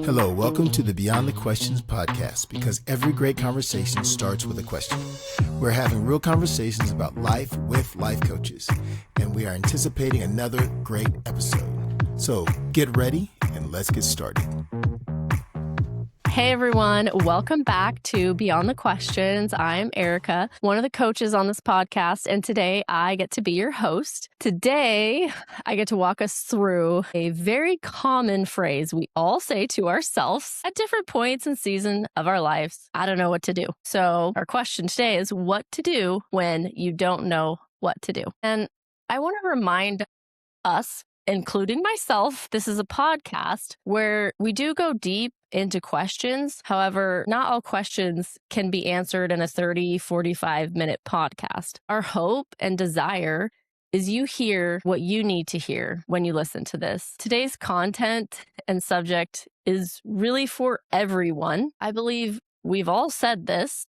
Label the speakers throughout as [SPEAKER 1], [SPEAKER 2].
[SPEAKER 1] Hello, welcome to the Beyond the Questions podcast, because every great conversation starts with a question. We're having real conversations about life with life coaches, and we are anticipating another great episode. So get ready and let's get started.
[SPEAKER 2] Hey everyone, welcome back to Beyond the Questions. I'm Ericka, one of the coaches on this podcast, and today I get to be your host. Today, I get to walk us through a very common phrase we all say to ourselves at different points and seasons of our lives. I don't know what to do. So our question today is what to do when you don't know what to do. And I want to remind us, including myself, this is a podcast where we do go deep into questions. However, not all questions can be answered in a 30, 45-minute podcast. Our hope and desire is you hear what you need to hear when you listen to this. Today's content and subject is really for everyone. I believe we've all said this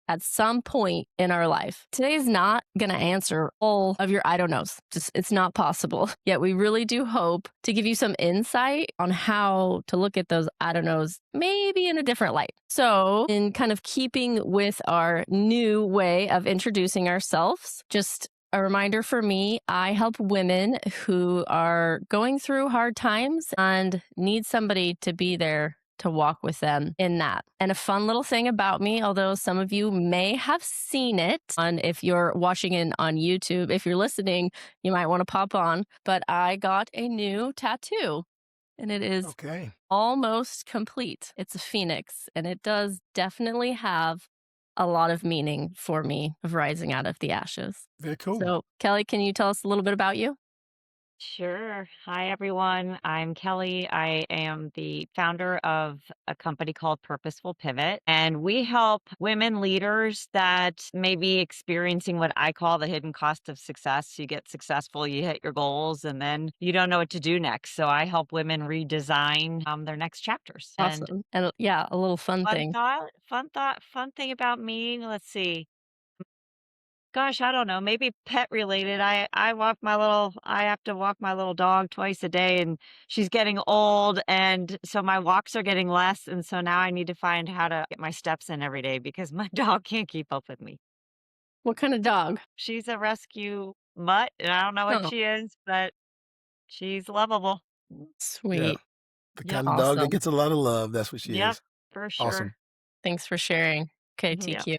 [SPEAKER 2] at some point in our life. Today is not going to answer all of your I don't knows. It's not possible. Yet we really do hope to give you some insight on how to look at those I don't knows maybe in a different light. So in kind of keeping with our new way of introducing ourselves, just a reminder for me, I help women who are going through hard times and need somebody to be there to walk with them in that. And a fun little thing about me, although some of you may have seen it on if you're watching it on YouTube, if you're listening, you might want to pop on, but I got a new tattoo and it is almost complete. It's a phoenix and it does definitely have a lot of meaning for me of rising out of the ashes.
[SPEAKER 1] Very cool.
[SPEAKER 2] So Kelly, can you tell us a little bit about you?
[SPEAKER 3] Sure. Hi, everyone. I'm Kelly. I am the founder of a company called Purposeful Pivot, and we help women leaders that may be experiencing what I call the hidden cost of success. You get successful, you hit your goals, and then you don't know what to do next. So I help women redesign their next chapters.
[SPEAKER 2] Awesome. And yeah, a little fun thing.
[SPEAKER 3] Fun thing about me. Let's see. Gosh, I don't know, maybe pet related. I have to walk my little dog twice a day and she's getting old and so my walks are getting less and so now I need to find how to get my steps in every day because my dog can't keep up with me.
[SPEAKER 2] What kind of dog?
[SPEAKER 3] She's a rescue mutt and I don't know what
[SPEAKER 2] Oh.
[SPEAKER 3] she is, but she's lovable.
[SPEAKER 2] Sweet.
[SPEAKER 1] Yeah. The
[SPEAKER 2] Yeah,
[SPEAKER 1] kind of dog that
[SPEAKER 2] awesome.
[SPEAKER 1] gets a lot of love. That's what she
[SPEAKER 3] Yep,
[SPEAKER 1] is.
[SPEAKER 3] for sure.
[SPEAKER 1] Awesome.
[SPEAKER 2] Thanks for sharing. Okay,
[SPEAKER 3] Yeah.
[SPEAKER 2] TQ.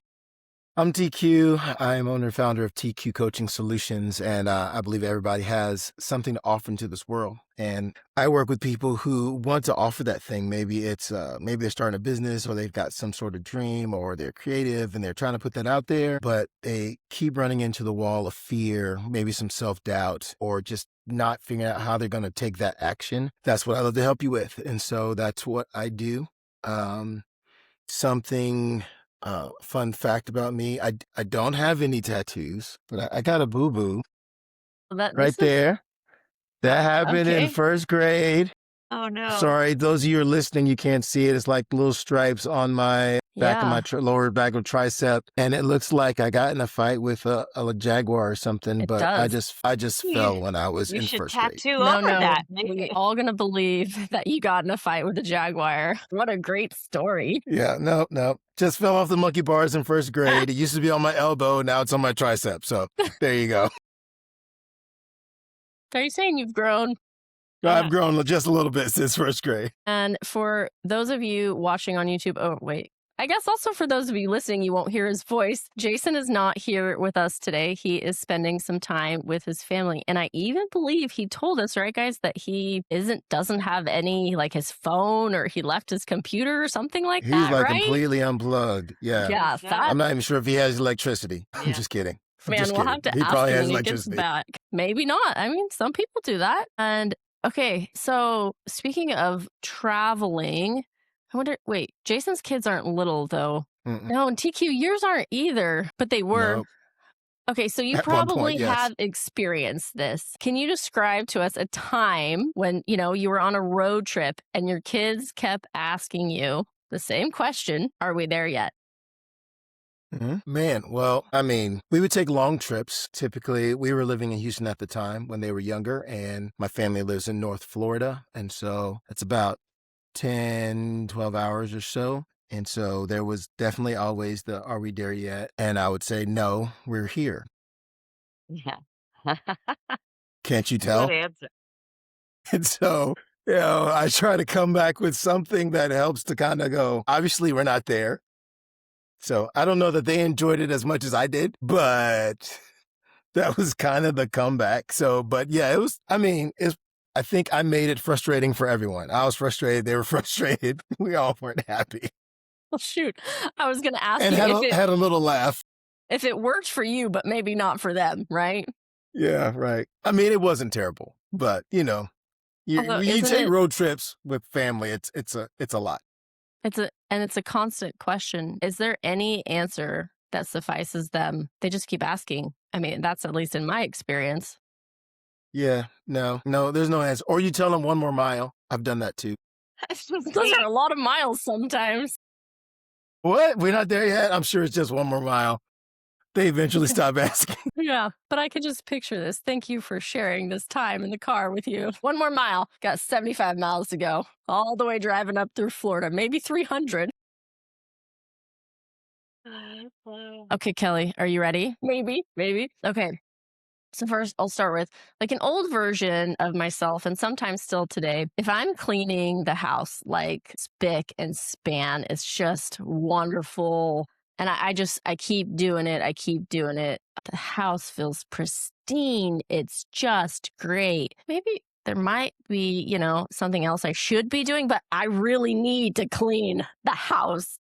[SPEAKER 1] I'm TQ. I'm owner and founder of TQ Coaching Solutions, and I believe everybody has something to offer into this world. And I work with people who want to offer that thing. Maybe it's maybe they're starting a business, or they've got some sort of dream, or they're creative and they're trying to put that out there, but they keep running into the wall of fear, maybe some self-doubt, or just not figuring out how they're going to take that action. That's what I love to help you with, and so that's what I do. Fun fact about me, I don't have any tattoos, but I got a boo-boo right there. That happened in
[SPEAKER 2] Okay.
[SPEAKER 1] first grade.
[SPEAKER 3] Oh no.
[SPEAKER 1] Sorry, those of you who are listening, you can't see it. It's like little stripes on my back of my lower back of tricep, and it looks like I got in a fight with a jaguar or something.
[SPEAKER 2] It
[SPEAKER 1] but
[SPEAKER 2] does.
[SPEAKER 1] I just fell when I was
[SPEAKER 3] You
[SPEAKER 1] in
[SPEAKER 3] should
[SPEAKER 1] first grade.
[SPEAKER 3] tattoo
[SPEAKER 2] No,
[SPEAKER 3] over
[SPEAKER 2] no,
[SPEAKER 3] that.
[SPEAKER 2] we're all going to believe that you got in a fight with a jaguar. What a great story.
[SPEAKER 1] Yeah, no. Just fell off the monkey bars in first grade. It used to be on my elbow. Now it's on my tricep. So there you go.
[SPEAKER 2] Are you saying you've grown?
[SPEAKER 1] I've grown just a little bit since first grade.
[SPEAKER 2] And for those of you watching on YouTube, I guess also for those of you listening, you won't hear his voice. Jason is not here with us today. He is spending some time with his family. And I even believe he told us, right, guys, that he doesn't have any, like his phone, or he left his computer or something like that,
[SPEAKER 1] He's like
[SPEAKER 2] right?
[SPEAKER 1] completely unplugged. Yeah.
[SPEAKER 2] Yeah.
[SPEAKER 1] I'm not even sure if he has electricity. I'm just kidding.
[SPEAKER 2] Man, we'll have to
[SPEAKER 1] He
[SPEAKER 2] ask
[SPEAKER 1] probably
[SPEAKER 2] him
[SPEAKER 1] has
[SPEAKER 2] when he gets
[SPEAKER 1] electricity.
[SPEAKER 2] back. Maybe not. I mean, some people do that. And okay, so speaking of traveling, I wonder, wait, Jason's kids aren't little though.
[SPEAKER 1] Mm-mm.
[SPEAKER 2] No, and TQ, yours aren't either, but they were.
[SPEAKER 1] Nope.
[SPEAKER 2] Okay, so you
[SPEAKER 1] At one
[SPEAKER 2] probably
[SPEAKER 1] point, yes.
[SPEAKER 2] have experienced this. Can you describe to us a time when, you were on a road trip and your kids kept asking you the same question, are we there yet?
[SPEAKER 1] Man, well, I mean, we would take long trips. Typically, we were living in Houston at the time when they were younger, and my family lives in North Florida. And so it's about 10, 12 hours or so. And so there was definitely always the "Are we there yet?" And I would say, "No, we're here."
[SPEAKER 3] Yeah.
[SPEAKER 1] Can't you
[SPEAKER 3] Good
[SPEAKER 1] tell?
[SPEAKER 3] answer.
[SPEAKER 1] And so, I try to come back with something that helps to kind of go, obviously, we're not there. So I don't know that they enjoyed it as much as I did, but that was kind of the comeback. So, but yeah, it was, I mean, I think I made it frustrating for everyone. I was frustrated. They were frustrated. We all weren't happy
[SPEAKER 2] Well, shoot. I was going to ask
[SPEAKER 1] and
[SPEAKER 2] you
[SPEAKER 1] had a little laugh.
[SPEAKER 2] if it worked for you, but maybe not for them, right?
[SPEAKER 1] Yeah, right. I mean, it wasn't terrible, but
[SPEAKER 2] Although
[SPEAKER 1] you
[SPEAKER 2] isn't
[SPEAKER 1] take
[SPEAKER 2] it
[SPEAKER 1] road trips with family. It's a lot.
[SPEAKER 2] it's a constant question. Is there any answer that suffices them? They just keep asking. I mean, that's at least in my experience.
[SPEAKER 1] Yeah, no, there's no answer. Or you tell them 1 more mile. I've done that too.
[SPEAKER 2] Those are a lot of miles sometimes.
[SPEAKER 1] What? We're not there yet? I'm sure it's just 1 more mile. They eventually stop asking.
[SPEAKER 2] Yeah, but I could just picture this. Thank you for sharing this time in the car with you. 1 more mile. Got 75 miles to go. All the way driving up through Florida, maybe 300.
[SPEAKER 3] Hello.
[SPEAKER 2] Okay, Kelly, are you ready? Maybe, maybe. Okay. So first, I'll start with like an old version of myself, and sometimes still today. If I'm cleaning the house, like spick and span, it's just wonderful, and I keep doing it. I keep doing it. The house feels pristine. It's just great. Maybe there might be, something else I should be doing, but I really need to clean the house.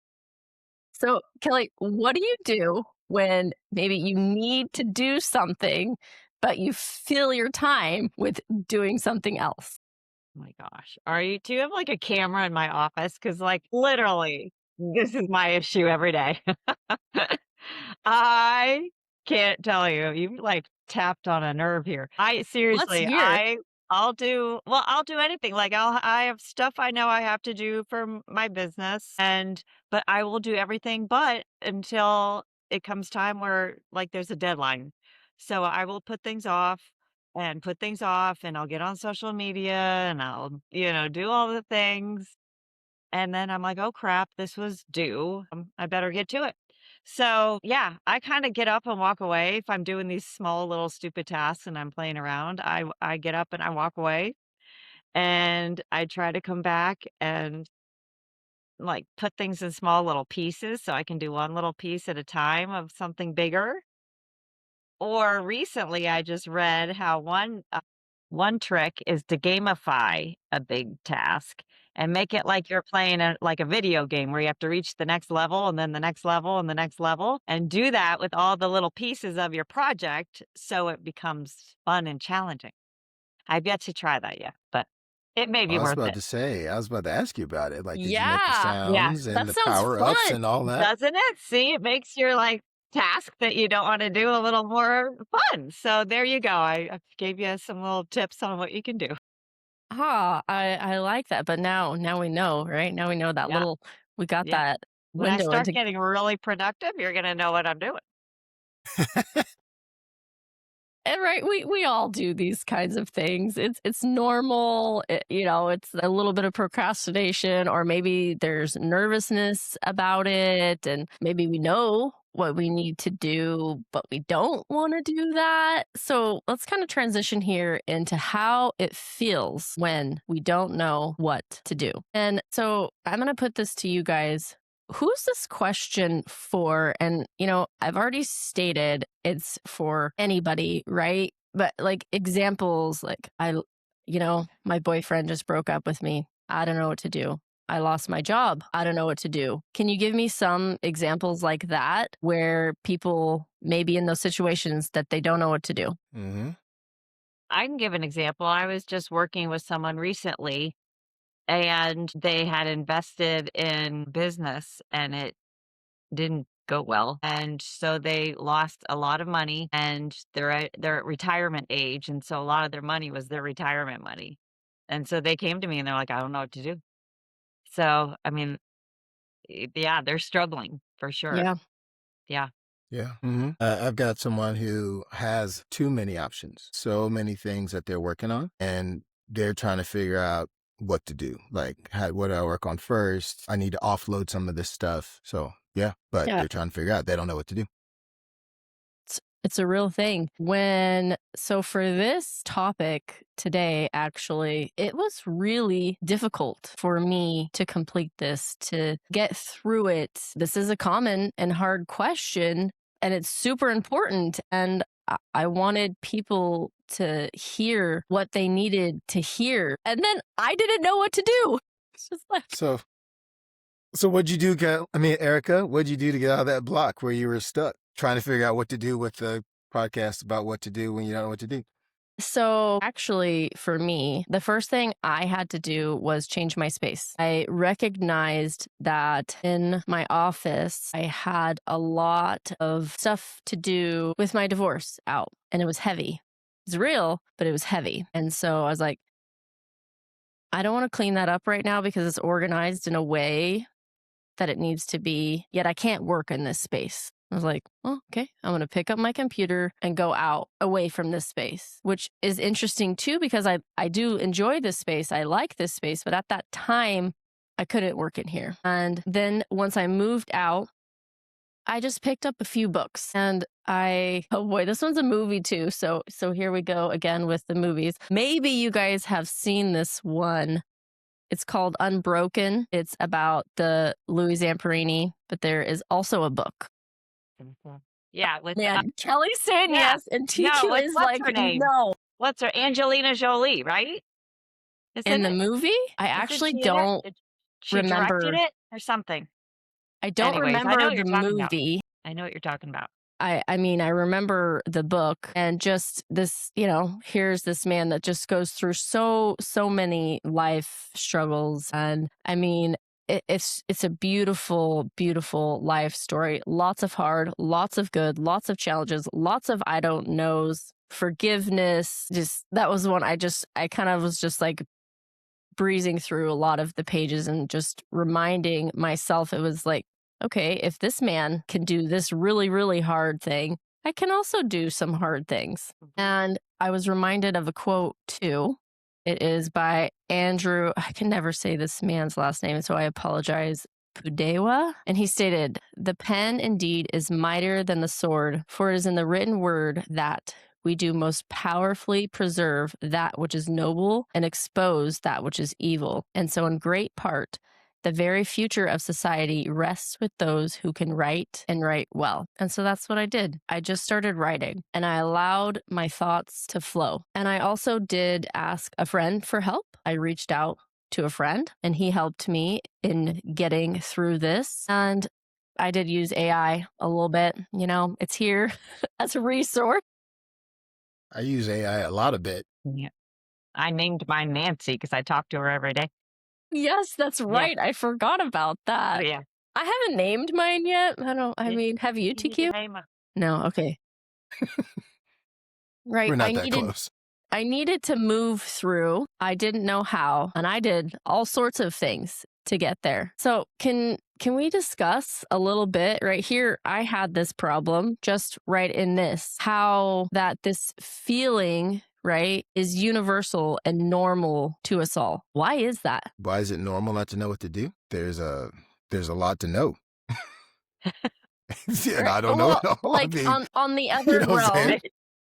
[SPEAKER 2] So, Kelly, what do you do when maybe you need to do something, but you fill your time with doing something else?
[SPEAKER 3] Oh my gosh. Do you have like a camera in my office? Because, like, literally, this is my issue every day. I can't tell you. You like tapped on a nerve here. I
[SPEAKER 2] Let's
[SPEAKER 3] seriously,
[SPEAKER 2] hear.
[SPEAKER 3] I'll do anything. Like, I have stuff I know I have to do for my business, but I will do everything but until it comes time where, like, there's a deadline. So I will put things off, and I'll get on social media, and I'll, do all the things. And then I'm like, oh crap, this was due. I better get to it. So yeah, I kind of get up and walk away. If I'm doing these small little stupid tasks and I'm playing around, I get up and I walk away, and I try to come back and like put things in small little pieces so I can do one little piece at a time of something bigger. Or recently, I just read how one trick is to gamify a big task and make it like you're playing a video game where you have to reach the next level and then the next level and the next level, and do that with all the little pieces of your project so it becomes fun and challenging. I've yet to try that yet, but it may be
[SPEAKER 1] I was
[SPEAKER 3] worth
[SPEAKER 1] about
[SPEAKER 3] it.
[SPEAKER 1] to say, I was about to ask you about it. Like, did you make the
[SPEAKER 2] Yeah,
[SPEAKER 3] Yeah.
[SPEAKER 1] sounds and
[SPEAKER 2] that
[SPEAKER 1] the
[SPEAKER 2] sounds
[SPEAKER 1] power ups
[SPEAKER 2] fun.
[SPEAKER 1] and all that?
[SPEAKER 3] Doesn't it? See, it makes your like task that you don't want to do a little more fun. So there you go. I gave you some little tips on what you can do.
[SPEAKER 2] I like that. But now we know, right? Now we know that
[SPEAKER 3] Yeah.
[SPEAKER 2] we got
[SPEAKER 3] Yeah.
[SPEAKER 2] that
[SPEAKER 3] When I
[SPEAKER 2] window
[SPEAKER 3] start
[SPEAKER 2] into.
[SPEAKER 3] getting really productive, you're gonna know what I'm doing.
[SPEAKER 2] And right, we all do these kinds of things. It's normal. It's a little bit of procrastination, or maybe there's nervousness about it, and maybe we know what we need to do, but we don't want to do that. So let's kind of transition here into how it feels when we don't know what to do. And so I'm going to put this to you guys. Who's this question for? And, I've already stated it's for anybody, right? But like examples, like my boyfriend just broke up with me. I don't know what to do. I lost my job. I don't know what to do. Can you give me some examples like that where people may be in those situations that they don't know what to do?
[SPEAKER 1] Hmm.
[SPEAKER 3] I can give an example. I was just working with someone recently, and they had invested in business and it didn't go well. And so they lost a lot of money, and they're at retirement age. And so a lot of their money was their retirement money. And so they came to me and they're like, I don't know what to do. So, I mean, yeah, they're struggling for sure.
[SPEAKER 2] Yeah.
[SPEAKER 3] Yeah.
[SPEAKER 1] Yeah. I've got someone who has too many options, so many things that they're working on, and they're trying to figure out what to do. Like, what do I work on first? I need to offload some of this stuff. So, yeah, but
[SPEAKER 2] Yeah.
[SPEAKER 1] they're trying to figure out, they don't know what to do.
[SPEAKER 2] It's a real thing. So for this topic today, actually, it was really difficult for me to complete this, to get through it. This is a common and hard question, and it's super important. And I wanted people to hear what they needed to hear. And then I didn't know what to do. It's just like,
[SPEAKER 1] So what'd you do, Erica, what'd you do to get out of that block where you were stuck trying to figure out what to do with the podcast about what to do when you don't know what to do?
[SPEAKER 2] so actually, for me, the first thing I had to do was change my space. I recognized that in my office, I had a lot of stuff to do with my divorce out, and it was heavy. It's real, but it was heavy. And so I was like, I don't want to clean that up right now because it's organized in a way that it needs to be, yet I can't work in this space. I was like, well, okay, I'm going to pick up my computer and go out away from this space, which is interesting too, because I do enjoy this space. I like this space, but at that time, I couldn't work in here. And then once I moved out, I just picked up a few books and oh boy, this one's a movie too. So here we go again with the movies. Maybe you guys have seen this one. It's called Unbroken. It's about the Louis Zamperini, but there is also a book.
[SPEAKER 3] Mhm. Yeah, with
[SPEAKER 2] Man, Kelly's saying
[SPEAKER 3] yeah.
[SPEAKER 2] yes, and
[SPEAKER 3] No,
[SPEAKER 2] TQ
[SPEAKER 3] with
[SPEAKER 2] is
[SPEAKER 3] what's
[SPEAKER 2] like,
[SPEAKER 3] her name?
[SPEAKER 2] no.
[SPEAKER 3] What's her Angelina Jolie, right?
[SPEAKER 2] In
[SPEAKER 3] Isn't
[SPEAKER 2] the
[SPEAKER 3] it?
[SPEAKER 2] movie, I
[SPEAKER 3] Isn't
[SPEAKER 2] actually
[SPEAKER 3] she in it?
[SPEAKER 2] don't
[SPEAKER 3] She directed
[SPEAKER 2] remember.
[SPEAKER 3] it or something?
[SPEAKER 2] I don't
[SPEAKER 3] Anyways, I know
[SPEAKER 2] remember
[SPEAKER 3] what
[SPEAKER 2] the
[SPEAKER 3] you're talking about.
[SPEAKER 2] movie.
[SPEAKER 3] I know what you're talking about.
[SPEAKER 2] I mean, I remember the book and just this, here's this man that just goes through so many life struggles. And I mean, it's a beautiful, beautiful life story. Lots of hard, lots of good, lots of challenges, lots of I don't knows, forgiveness. Just that was one I kind of was just like breezing through a lot of the pages and just reminding myself it was like, okay, if this man can do this really, really hard thing, I can also do some hard things. And I was reminded of a quote too. It is by Andrew, I can never say this man's last name, so I apologize. Pudewa. And he stated, the pen indeed is mightier than the sword, for it is in the written word that we do most powerfully preserve that which is noble and expose that which is evil. And so, in great part, the very future of society rests with those who can write and write well. And so that's what I did. I just started writing and I allowed my thoughts to flow. And I also did ask a friend for help. I reached out to a friend and he helped me in getting through this. And I did use AI a little bit. It's here as a resource.
[SPEAKER 1] I use AI a lot of bit.
[SPEAKER 3] Yeah. I named mine Nancy because I talk to her every day.
[SPEAKER 2] Yes, that's
[SPEAKER 3] Yeah.
[SPEAKER 2] right. I forgot about
[SPEAKER 3] Oh,
[SPEAKER 2] that.
[SPEAKER 3] yeah.
[SPEAKER 2] I haven't named mine yet. I
[SPEAKER 3] Yeah.
[SPEAKER 2] mean, have you,
[SPEAKER 3] You need to
[SPEAKER 2] TQ?
[SPEAKER 3] name her.
[SPEAKER 2] No, okay. Right.
[SPEAKER 1] We're not that close.
[SPEAKER 2] I needed to move through. I didn't know how, and I did all sorts of things to get there. So, can we discuss a little bit right here? I had this problem just right in this, how that this feeling, right, is universal and normal to us all. Why is that?
[SPEAKER 1] Why is it normal not to know what to do? There's a lot to know. Yeah, and
[SPEAKER 2] Right.
[SPEAKER 1] I don't know
[SPEAKER 2] Well,
[SPEAKER 1] it all. I
[SPEAKER 2] like
[SPEAKER 1] mean,
[SPEAKER 2] on the
[SPEAKER 1] you
[SPEAKER 2] other
[SPEAKER 1] know what I'm
[SPEAKER 2] realm,
[SPEAKER 1] saying?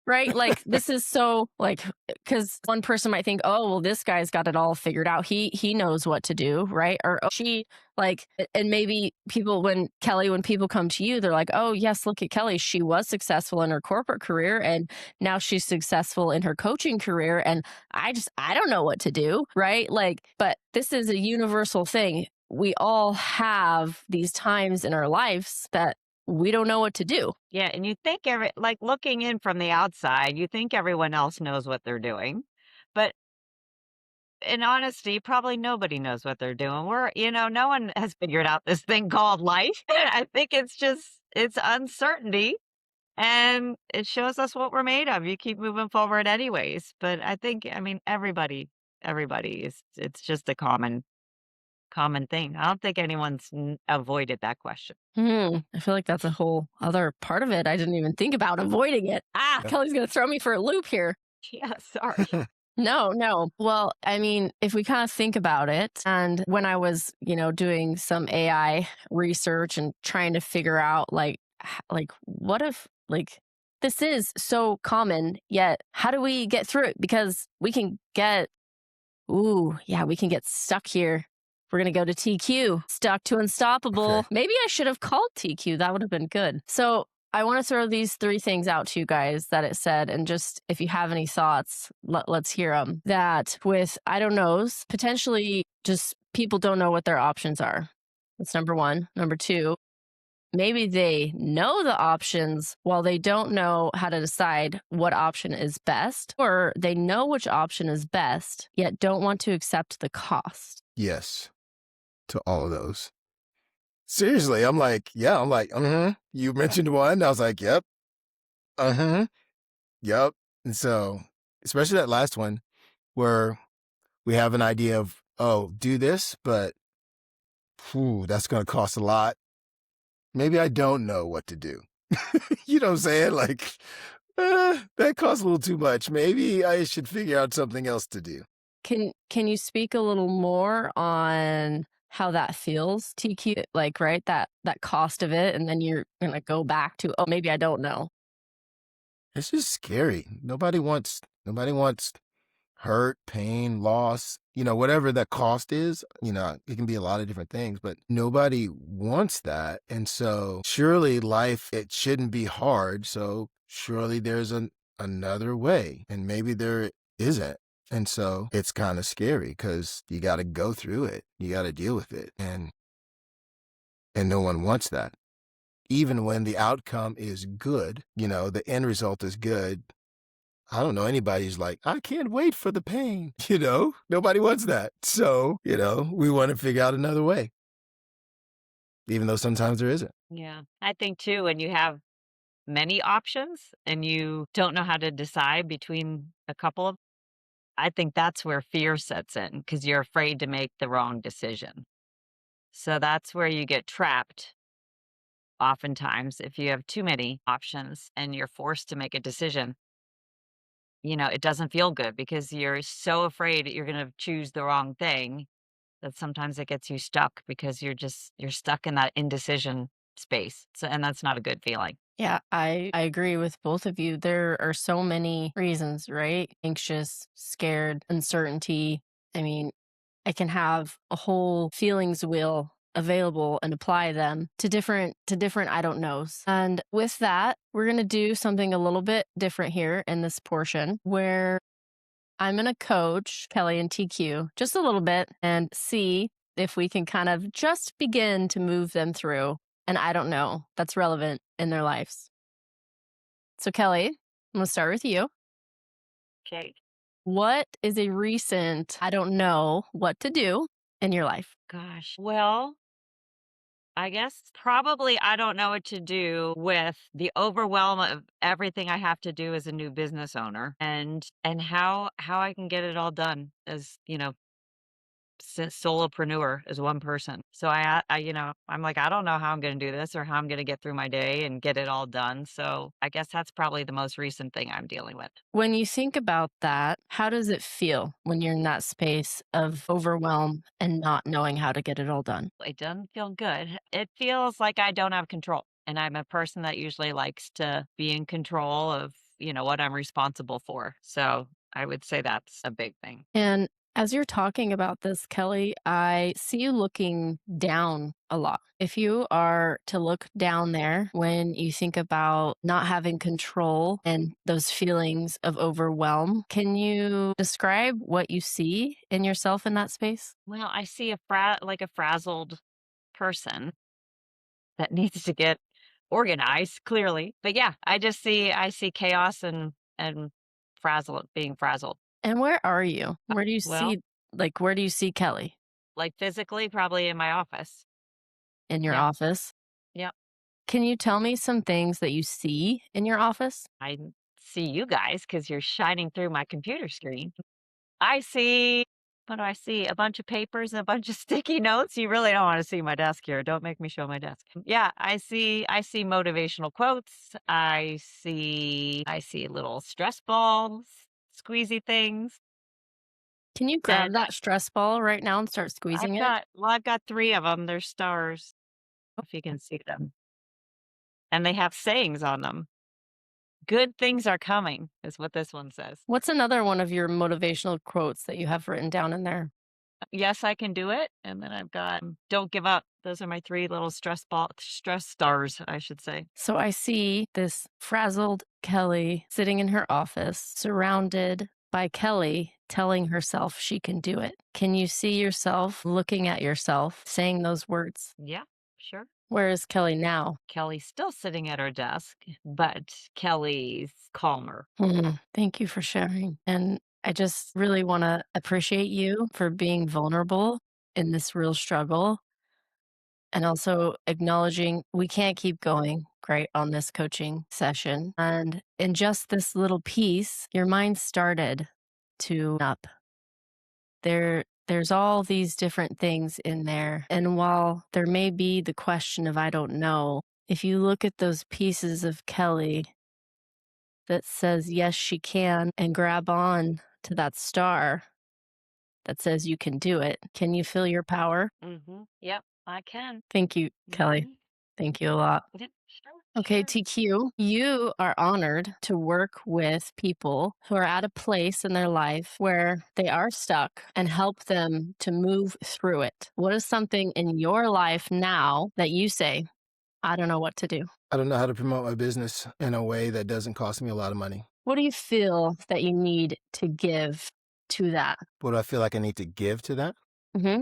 [SPEAKER 2] right? Like this is so like because one person might think, oh, well, this guy's got it all figured out. He knows what to do, right? Or oh, she like, and maybe when people come to you, they're like, oh yes, look at Kelly. She was successful in her corporate career, and now she's successful in her coaching career. And I don't know what to do, right? Like, but this is a universal thing. We all have these times in our lives that we don't know what to do.
[SPEAKER 3] Yeah, and you think like looking in from the outside, you think everyone else knows what they're doing. But in honesty, probably nobody knows what they're doing. No one has figured out this thing called life. I think it's uncertainty and it shows us what we're made of. You keep moving forward anyways. But I mean, everybody it's just a common. common thing. I don't think anyone's avoided that question.
[SPEAKER 2] I feel like that's a whole other part of it. I didn't even think about avoiding it.
[SPEAKER 1] Yeah.
[SPEAKER 2] Kelly's going to throw me for a loop here.
[SPEAKER 3] Yeah, sorry.
[SPEAKER 2] No, no. Well, I mean, if we kind of think about it, and when I was, doing some AI research and trying to figure out like what if this is so common, yet how do we get through it? Because we can get we can get stuck here. We're going to go to TQ, stuck to unstoppable.
[SPEAKER 1] Okay.
[SPEAKER 2] Maybe I should have called TQ. That would have been good. So I want to throw these 3 things out to you guys that it said. And just if you have any thoughts, let's hear them. That with I don't knows, potentially just people don't know what their options are. That's number 1. Number 2, maybe they know the options while they don't know how to decide what option is best, or they know which option is best, yet don't want to accept the cost.
[SPEAKER 1] Yes, to all of those. Seriously, I'm like, yeah, I'm like, You mentioned one. I was like, yep, yep. And so, especially that last one where we have an idea of, oh, do this, but that's going to cost a lot. Maybe I don't know what to do. You know what I'm saying? Like, that costs a little too much. Maybe I should figure out something else to do.
[SPEAKER 2] Can you speak a little more on how that feels, TQ? Like, right, that cost of it, and then you're gonna go back to, oh, maybe I don't know.
[SPEAKER 1] It's just scary. Nobody wants hurt, pain, loss, whatever that cost is. It can be a lot of different things, but nobody wants that. And so surely life, it shouldn't be hard. So surely there's another way, and maybe there isn't. And so it's kind of scary because you got to go through it. You got to deal with it. And no one wants that. Even when the outcome is good, the end result is good. I don't know anybody who's like, I can't wait for the pain. Nobody wants that. So, we want to figure out another way, even though sometimes there isn't.
[SPEAKER 3] Yeah. I think too, when you have many options and you don't know how to decide between a couple of, I think that's where fear sets in because you're afraid to make the wrong decision. So that's where you get trapped. Oftentimes, if you have too many options and you're forced to make a decision, it doesn't feel good because you're so afraid that you're going to choose the wrong thing that sometimes it gets you stuck because you're stuck in that indecision space. So, and that's not a good feeling.
[SPEAKER 2] Yeah, I agree with both of you. There are so many reasons, right? Anxious, scared, uncertainty. I mean, I can have a whole feelings wheel available and apply them to different I don't knows. And with that, we're going to do something a little bit different here in this portion where I'm going to coach Kelly and TQ just a little bit and see if we can kind of just begin to move them through an I don't know that's relevant in their lives. So Kelly, I'm going to start with you.
[SPEAKER 3] Okay.
[SPEAKER 2] What is a recent I don't know what to do in your life?
[SPEAKER 3] Gosh. Well, I guess probably I don't know what to do with the overwhelm of everything I have to do as a new business owner and how I can get it all done as, solopreneur as one person. So I'm like, I don't know how I'm going to do this or how I'm going to get through my day and get it all done. So I guess that's probably the most recent thing I'm dealing with.
[SPEAKER 2] When you think about that, how does it feel when you're in that space of overwhelm and not knowing how to get it all done?
[SPEAKER 3] It doesn't feel good. It feels like I don't have control. And I'm a person that usually likes to be in control of, what I'm responsible for. So I would say that's a big thing.
[SPEAKER 2] And as you're talking about this, Kelly, I see you looking down a lot. If you are to look down there when you think about not having control and those feelings of overwhelm, can you describe what you see in yourself in that space?
[SPEAKER 3] Well, I see like a frazzled person that needs to get organized, clearly. But yeah, I see chaos and being frazzled.
[SPEAKER 2] And where are you? Where do you
[SPEAKER 3] Well,
[SPEAKER 2] see, where do you see Kelly
[SPEAKER 3] like physically, probably in my office.
[SPEAKER 2] in your
[SPEAKER 3] Yeah.
[SPEAKER 2] office?
[SPEAKER 3] Yeah.
[SPEAKER 2] Can you tell me some things that you see in your office?
[SPEAKER 3] I see you guys because you're shining through my computer screen. I see What do I see? A bunch of papers and a bunch of sticky notes. You really don't want to see my desk here. Don't make me show my desk. Yeah, I see motivational quotes. I see little stress balls, squeezy things.
[SPEAKER 2] Can you
[SPEAKER 3] And
[SPEAKER 2] grab that stress ball right now and start squeezing it?
[SPEAKER 3] I've got 3 of them. They're stars, if you can see them. And they have sayings on them. Good things are coming is what this one says.
[SPEAKER 2] What's another one of your motivational quotes that you have written down in there?
[SPEAKER 3] Yes, I can do it. And then I've got don't give up. Those are my 3 little stress stars, I should say.
[SPEAKER 2] So I see this frazzled Kelly sitting in her office, surrounded by Kelly telling herself she can do it. Can you see yourself looking at yourself saying those words?
[SPEAKER 3] Yeah, sure.
[SPEAKER 2] Where is Kelly now?
[SPEAKER 3] Kelly's still sitting at her desk, but Kelly's calmer.
[SPEAKER 2] Thank you for sharing. And I just really want to appreciate you for being vulnerable in this real struggle and also acknowledging we can't keep going great on this coaching session. And in just this little piece, your mind started to up. There's all these different things in there. And while there may be the question of I don't know, if you look at those pieces of Kelly that says yes she can and grab on to that star that says you can do it, can you feel your power?
[SPEAKER 3] Yep, I can.
[SPEAKER 2] Thank you, Kelly.
[SPEAKER 3] Mhm.
[SPEAKER 2] Thank you a lot.
[SPEAKER 3] Yeah, sure,
[SPEAKER 2] Okay,
[SPEAKER 3] sure.
[SPEAKER 2] TQ, you are honored to work with people who are at a place in their life where they are stuck and help them to move through it. What is something in your life now that you say, I don't know what to do?
[SPEAKER 1] I don't know how to promote my business in a way that doesn't cost me a lot of money.
[SPEAKER 2] What do you feel that you need to give to that?
[SPEAKER 1] What do I feel like I need to give to that?
[SPEAKER 2] hmm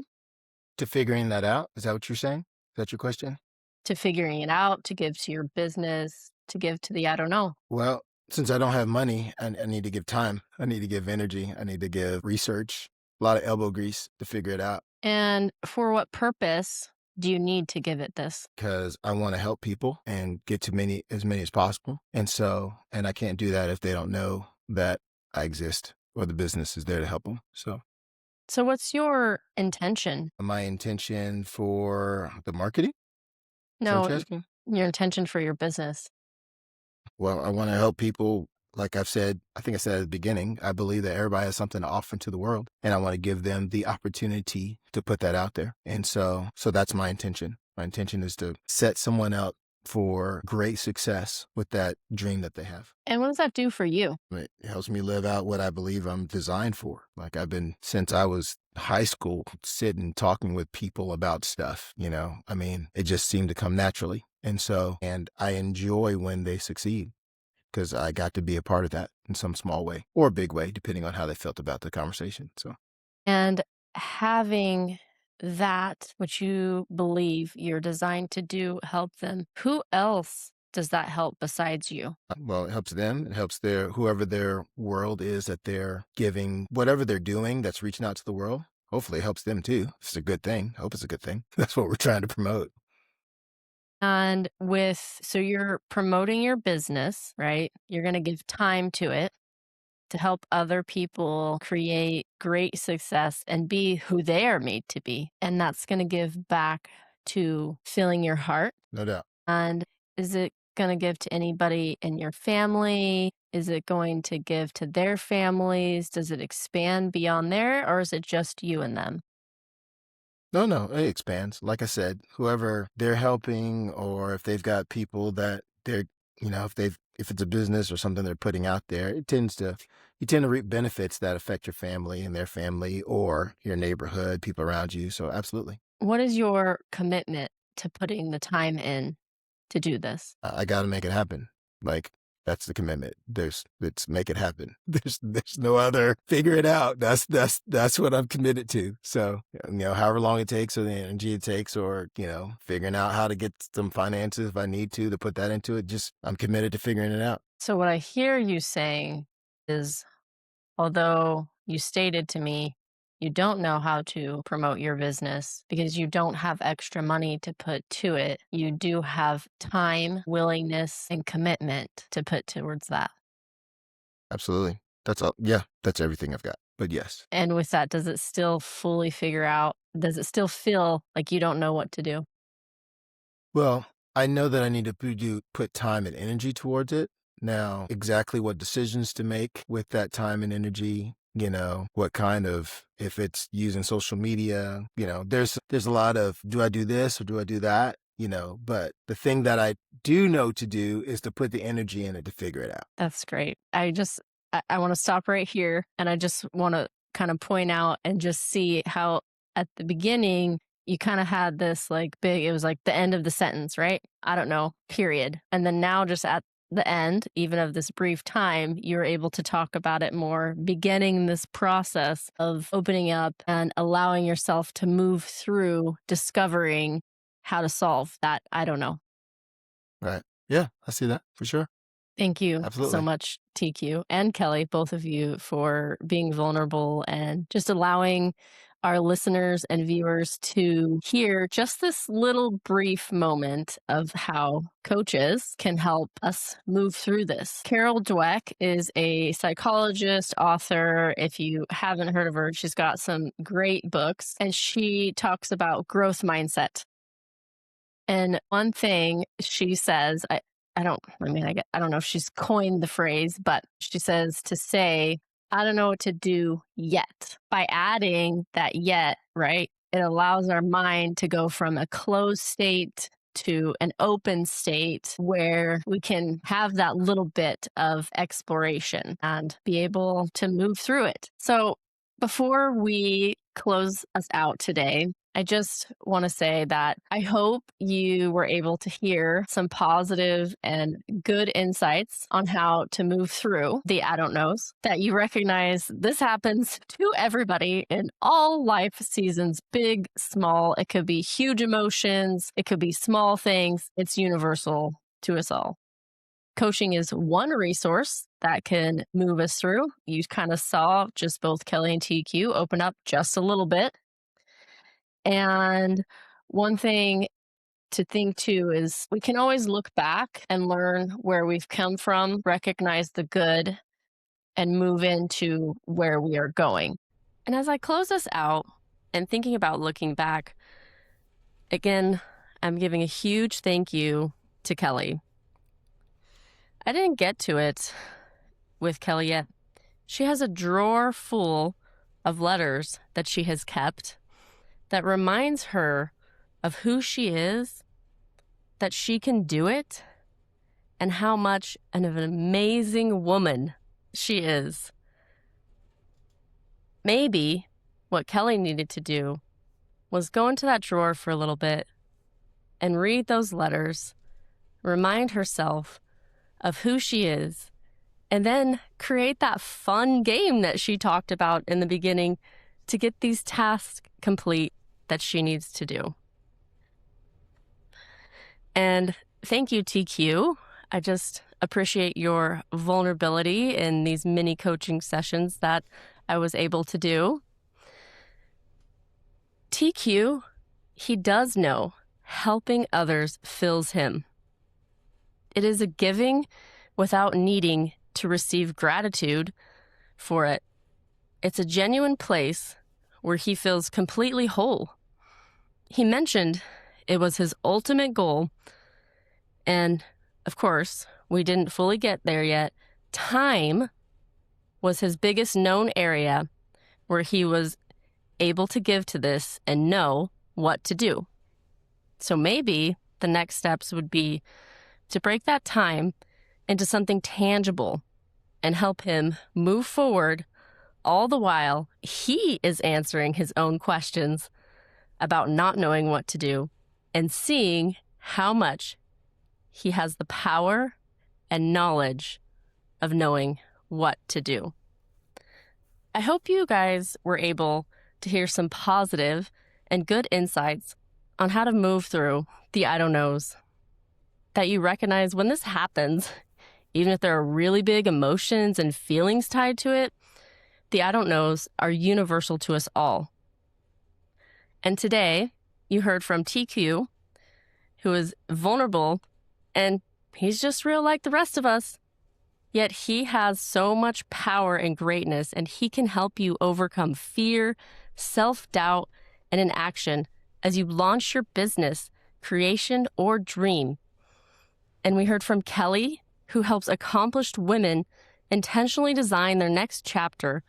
[SPEAKER 1] To figuring that out? Is that what you're saying? Is that your question?
[SPEAKER 2] To figuring it out, to give to your business, to give to the I don't know.
[SPEAKER 1] Well, since I don't have money, I need to give time. I need to give energy. I need to give research, a lot of elbow grease to figure it out
[SPEAKER 2] And for what purpose do you need to give it this?
[SPEAKER 1] because I want to help people and get to as many as possible. And I can't do that if they don't know that I exist or the business is there to help them. So
[SPEAKER 2] So, what's your intention?
[SPEAKER 1] my intention for the marketing, is that what
[SPEAKER 2] No,
[SPEAKER 1] you're asking?
[SPEAKER 2] your intention for your business.
[SPEAKER 1] Well, I want to help people. Like I've said, I think I said at the beginning, I believe that everybody has something to offer to the world, and I want to give them the opportunity to put that out there. And so that's my intention. My intention is to set someone out for great success with that dream that they have.
[SPEAKER 2] And what does that do for you?
[SPEAKER 1] It helps me live out what I believe I'm designed for. Like I've been, since I was high school, sitting, talking with people about stuff, I mean, it just seemed to come naturally. And I enjoy when they succeed because I got to be a part of that in some small way or a big way, depending on how they felt about the conversation. So,
[SPEAKER 2] And having that, which you believe you're designed to do, help them, who else does that help besides you?
[SPEAKER 1] well, it helps them. It helps whoever their world is that they're giving, whatever they're doing that's reaching out to the world. Hopefully it helps them too. If it's a good thing. I hope it's a good thing. That's what we're trying to promote.
[SPEAKER 2] And so you're promoting your business, right? You're going to give time to it to help other people create great success and be who they are made to be. And that's going to give back to filling your heart.
[SPEAKER 1] No doubt.
[SPEAKER 2] And is it going to give to anybody in your family? Is it going to give to their families? Does it expand beyond there, or is it just you and them?
[SPEAKER 1] No, it expands. Like I said, whoever they're helping, or if they've got people that they're, if it's a business or something they're putting out there, you tend to reap benefits that affect your family and their family or your neighborhood, people around you. So absolutely.
[SPEAKER 2] What is your commitment to putting the time in to do this?
[SPEAKER 1] I got to make it happen. Like that's the commitment. It's make it happen. There's no other figure it out. That's what I'm committed to. So, however long it takes or the energy it takes or, figuring out how to get some finances if I need to put that into it. I'm committed to figuring it out.
[SPEAKER 2] So what I hear you saying is, although you stated to me you don't know how to promote your business because you don't have extra money to put to it, you do have time, willingness, and commitment to put towards that.
[SPEAKER 1] Absolutely. That's all. Yeah. That's everything I've got. But yes.
[SPEAKER 2] And with that, does it still does it still feel like you don't know what to do?
[SPEAKER 1] Well, I know that I need to put time and energy towards it. Now, exactly what decisions to make with that time and energy, what kind of, if it's using social media, there's a lot of, do I do this or do I do that? But the thing that I do know to do is to put the energy in it to figure it out.
[SPEAKER 2] That's great. I want to stop right here, and I just want to kind of point out and just see how at the beginning you kind of had this like big, it was like the end of the sentence, right? I don't know, period. And then now just at the end, even of this brief time, you're able to talk about it more, beginning this process of opening up and allowing yourself to move through discovering how to solve that. I don't know.
[SPEAKER 1] Right. Yeah, I see that for sure.
[SPEAKER 2] Thank you so
[SPEAKER 1] Absolutely.
[SPEAKER 2] much, TQ and Kelly, both of you, for being vulnerable and just allowing our listeners and viewers to hear just this little brief moment of how coaches can help us move through this. Carol Dweck is a psychologist, author. If you haven't heard of her, she's got some great books, and she talks about growth mindset. And one thing she says, I don't know if she's coined the phrase, but she says to say, I don't know what to do yet. By adding that yet, right, it allows our mind to go from a closed state to an open state where we can have that little bit of exploration and be able to move through it. So before we close us out today, I just want to say that I hope you were able to hear some positive and good insights on how to move through the I don't knows, that you recognize this happens to everybody in all life seasons, big, small. It could be huge emotions, it could be small things. It's universal to us all. Coaching is one resource that can move us through. You kind of saw just both Kelly and TQ open up just a little bit. And one thing to think too is we can always look back and learn where we've come from, recognize the good, and move into where we are going. And as I close this out and thinking about looking back, again, I'm giving a huge thank you to Kelly. I didn't get to it with Kelly yet. She has a drawer full of letters that she has kept that reminds her of who she is, that she can do it, and how much of an amazing woman she is. Maybe what Kelly needed to do was go into that drawer for a little bit and read those letters, remind herself of who she is, and then create that fun game that she talked about in the beginning to get these tasks complete that she needs to do. And thank you, TQ. I just appreciate your vulnerability in these mini coaching sessions that I was able to do. TQ, he does know helping others fills him. It is a giving without needing to receive gratitude for it. It's a genuine place where he feels completely whole. He mentioned it was his ultimate goal, and of course, we didn't fully get there yet. Time was his biggest known area where he was able to give to this and know what to do. So maybe the next steps would be to break that time into something tangible and help him move forward, all the while he is answering his own questions about not knowing what to do and seeing how much he has the power and knowledge of knowing what to do. I hope you guys were able to hear some positive and good insights on how to move through the I don't knows. That you recognize when this happens, even if there are really big emotions and feelings tied to it, the I don't knows are universal to us all. And today, you heard from TQ, who is vulnerable, and he's just real like the rest of us. Yet he has so much power and greatness, and he can help you overcome fear, self-doubt, and inaction as you launch your business, creation, or dream. And we heard from Kelly, who helps accomplished women intentionally design their next chapter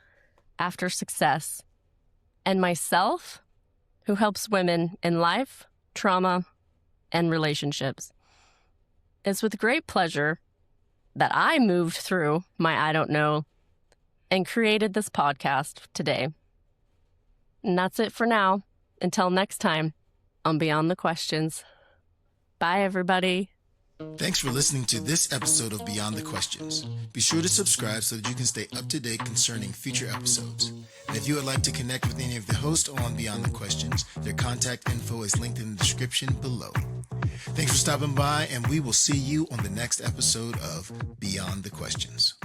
[SPEAKER 2] after success, and myself, who helps women in life, trauma, and relationships. It's with great pleasure that I moved through my I don't know and created this podcast today. And that's it for now. Until next time on Beyond the Questions. Bye, everybody.
[SPEAKER 1] Thanks for listening to this episode of Beyond the Questions. Be sure to subscribe so that you can stay up to date concerning future episodes. And if you would like to connect with any of the hosts on Beyond the Questions, their contact info is linked in the description below. Thanks for stopping by, and we will see you on the next episode of Beyond the Questions.